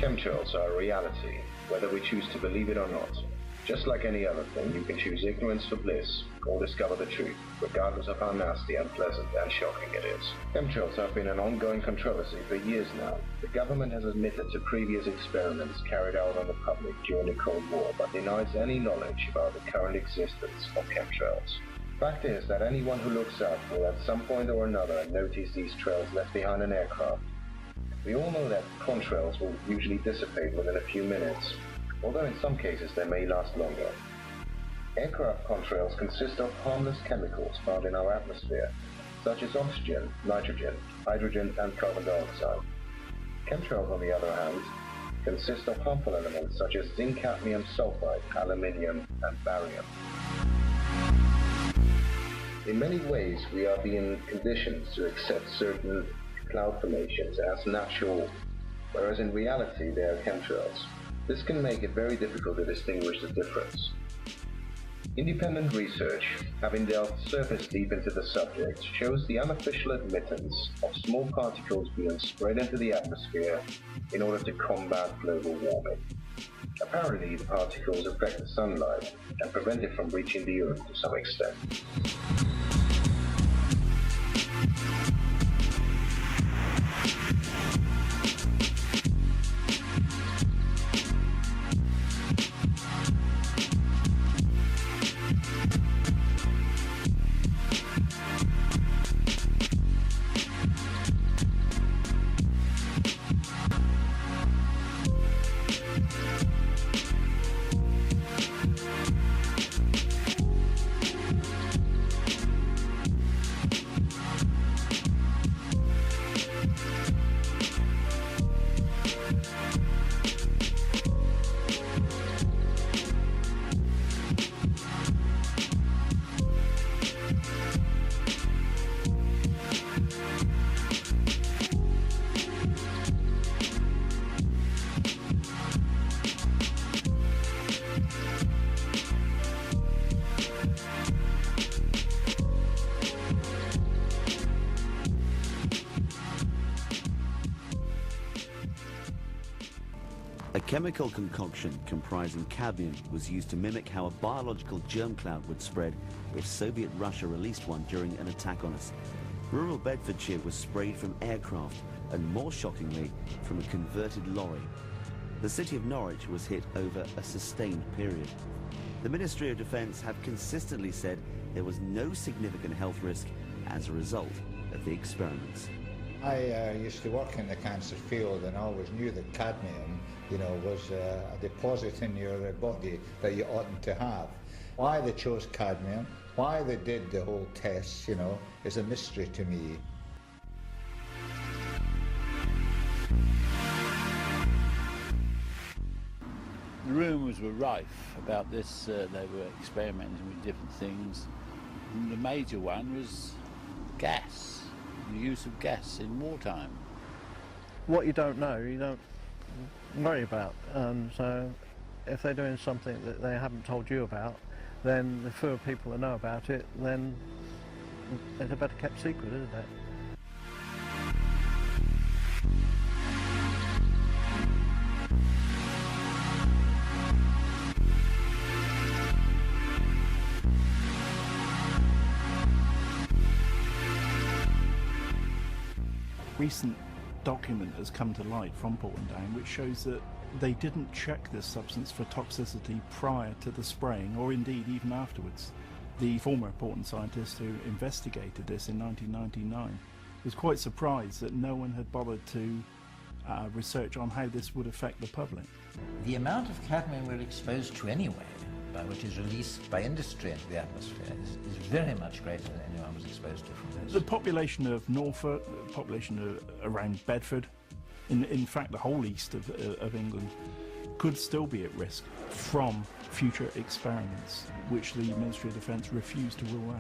Chemtrails are a reality, whether we choose to believe it or not. Just like any other thing, you can choose ignorance for bliss, or discover the truth, regardless of how nasty, unpleasant, and shocking it is. Chemtrails have been an ongoing controversy for years now. The government has admitted to previous experiments carried out on the public during the Cold War, but denies any knowledge about the current existence of chemtrails. Fact is that anyone who looks up will at some point or another notice these trails left behind an aircraft. We all know that contrails will usually dissipate within a few minutes, although in some cases they may last longer. Aircraft contrails consist of harmless chemicals found in our atmosphere, such as oxygen, nitrogen, hydrogen, and carbon dioxide. Chemtrails, on the other hand, consist of harmful elements such as zinc, cadmium sulfide, aluminium, and barium. In many ways, we are being conditioned to accept certain cloud formations as natural, whereas in reality they are chemtrails. This can make it very difficult to distinguish the difference. Independent research, having delved surface deep into the subject, shows the unofficial admittance of small particles being spread into the atmosphere in order to combat global warming. Apparently, the particles affect the sunlight and prevent it from reaching the Earth to some extent. A chemical concoction comprising cadmium was used to mimic how a biological germ cloud would spread if Soviet Russia released one during an attack on us. Rural Bedfordshire was sprayed from aircraft and, more shockingly, from a converted lorry. The city of Norwich was hit over a sustained period. The Ministry of Defence have consistently said there was no significant health risk as a result of the experiments. I used to work in the cancer field and I always knew that cadmium, was a deposit in your body that you oughtn't to have. Why they chose cadmium, why they did the whole test, is a mystery to me. The rumours were rife about this. They were experimenting with different things. And the major one was gas, the use of gas in wartime. What you don't know, you don't worry about. So if they're doing something that they haven't told you about, then the fewer people that know about it, then it's a better kept secret, isn't it? Recent document has come to light from Portendown which shows that they didn't check this substance for toxicity prior to the spraying, or indeed even afterwards. The former Portland scientist who investigated this in 1999 was quite surprised that no one had bothered to research on how this would affect the public. The amount of cadmium we're exposed to anyway, which is released by industry into the atmosphere, is very much greater than anyone was exposed to from this. The population of Norfolk, the population around Bedford, in fact the whole east of England, could still be at risk from future experiments, which the Ministry of Defence refused to rule out.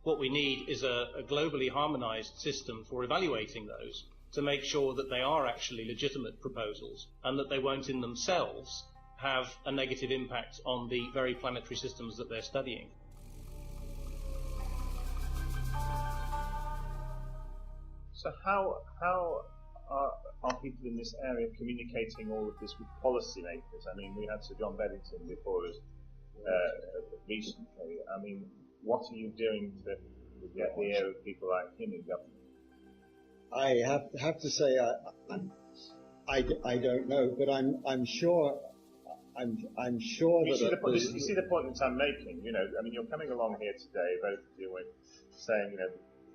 What we need is a globally harmonised system for evaluating those to make sure that they are actually legitimate proposals and that they won't in themselves have a negative impact on the very planetary systems that they're studying. So how are people in this area communicating all of this with policymakers? I mean, we had Sir John Beddington before us recently. I mean, what are you doing to get the ear of people like him in government? I have to say I don't know, but I'm sure you see the point that I'm making. You know, I mean, you're coming along here today, both of you, with saying, you know,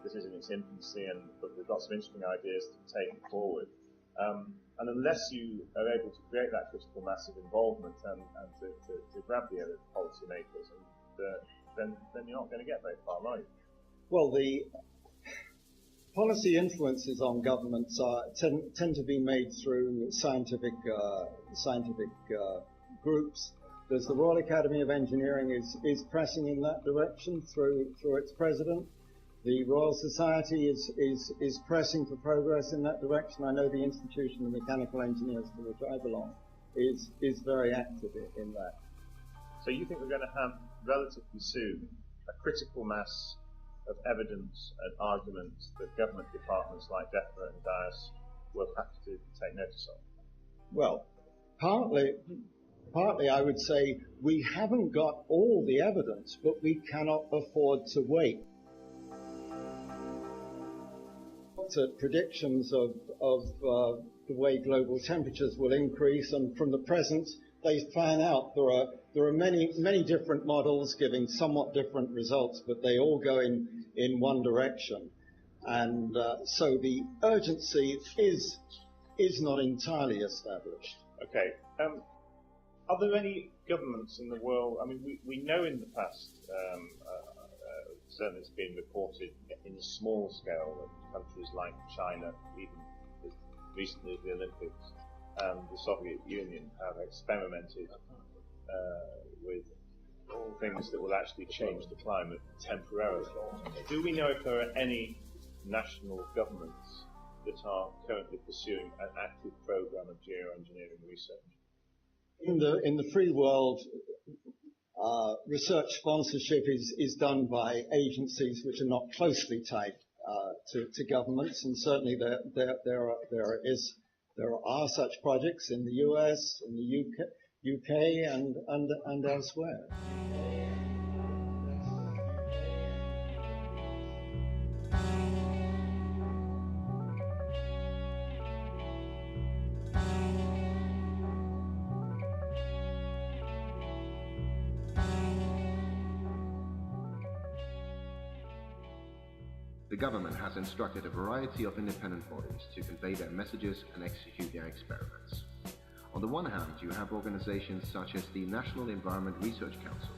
this is in its infancy, but we've got some interesting ideas to take forward. And unless you are able to create that critical mass of involvement and to grab the other policymakers, then you're not going to get very far, right? Well, the policy influences on governments tend to be made through scientific groups. There's the Royal Academy of Engineering is pressing in that direction through its president. The Royal Society is pressing for progress in that direction. I know the Institution of Mechanical Engineers, to which I belong, is very active in that. So you think we're going to have relatively soon a critical mass of evidence and arguments that government departments like DEFRA and DIAS will have to take notice of? Well, partly I would say we haven't got all the evidence, but we cannot afford to wait. Predictions of the way global temperatures will increase, and from the present they fan out. There are many different models giving somewhat different results, but they all go in one direction, and so the urgency is not entirely established. Okay. Are there any governments in the world? I mean, we know in the past, certainly it's been reported in a small scale that countries like China, even as recently as the Olympics, and the Soviet Union have experimented with things that will actually change the climate temporarily. Do we know if there are any national governments that are currently pursuing an active program of geoengineering research? In the free world, research sponsorship is done by agencies which are not closely tied to governments, and certainly there are such projects in the US, in the UK, and elsewhere. The government has instructed a variety of independent bodies to convey their messages and execute their experiments. On the one hand, you have organizations such as the National Environment Research Council,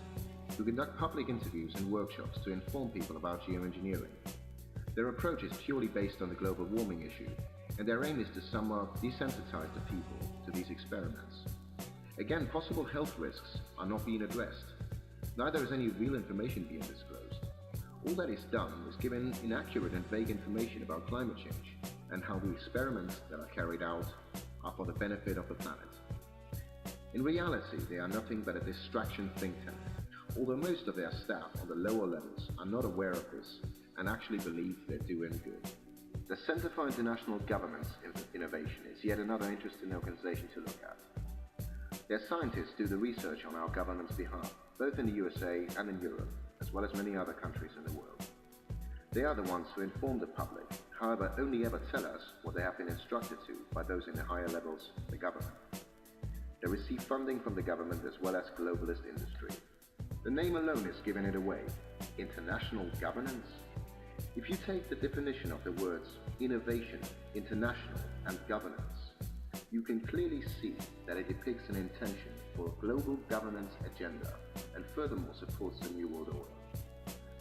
who conduct public interviews and workshops to inform people about geoengineering. Their approach is purely based on the global warming issue, and their aim is to somewhat desensitize the people to these experiments. Again, possible health risks are not being addressed. Neither is any real information being disclosed. All that is done is given inaccurate and vague information about climate change and how the experiments that are carried out are for the benefit of the planet. In reality, they are nothing but a distraction think tank, although most of their staff on the lower levels are not aware of this and actually believe they're doing good. The Center for International Governance Innovation is yet another interesting organization to look at. Their scientists do the research on our government's behalf, both in the USA and in Europe, as well as many other countries in the world. They are the ones who inform the public, however only ever tell us what they have been instructed to by those in the higher levels of the government. They receive funding from the government as well as globalist industry. The name alone is giving it away. International governance? If you take the definition of the words innovation, international, and governance, you can clearly see that it depicts an intention for a global governance agenda and furthermore supports the New World Order.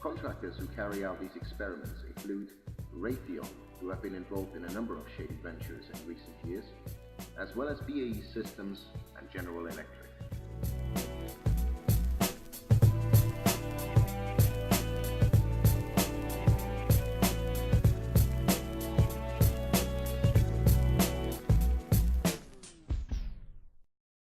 Contractors who carry out these experiments include Raytheon, who have been involved in a number of shady ventures in recent years, as well as BAE Systems and General Electric.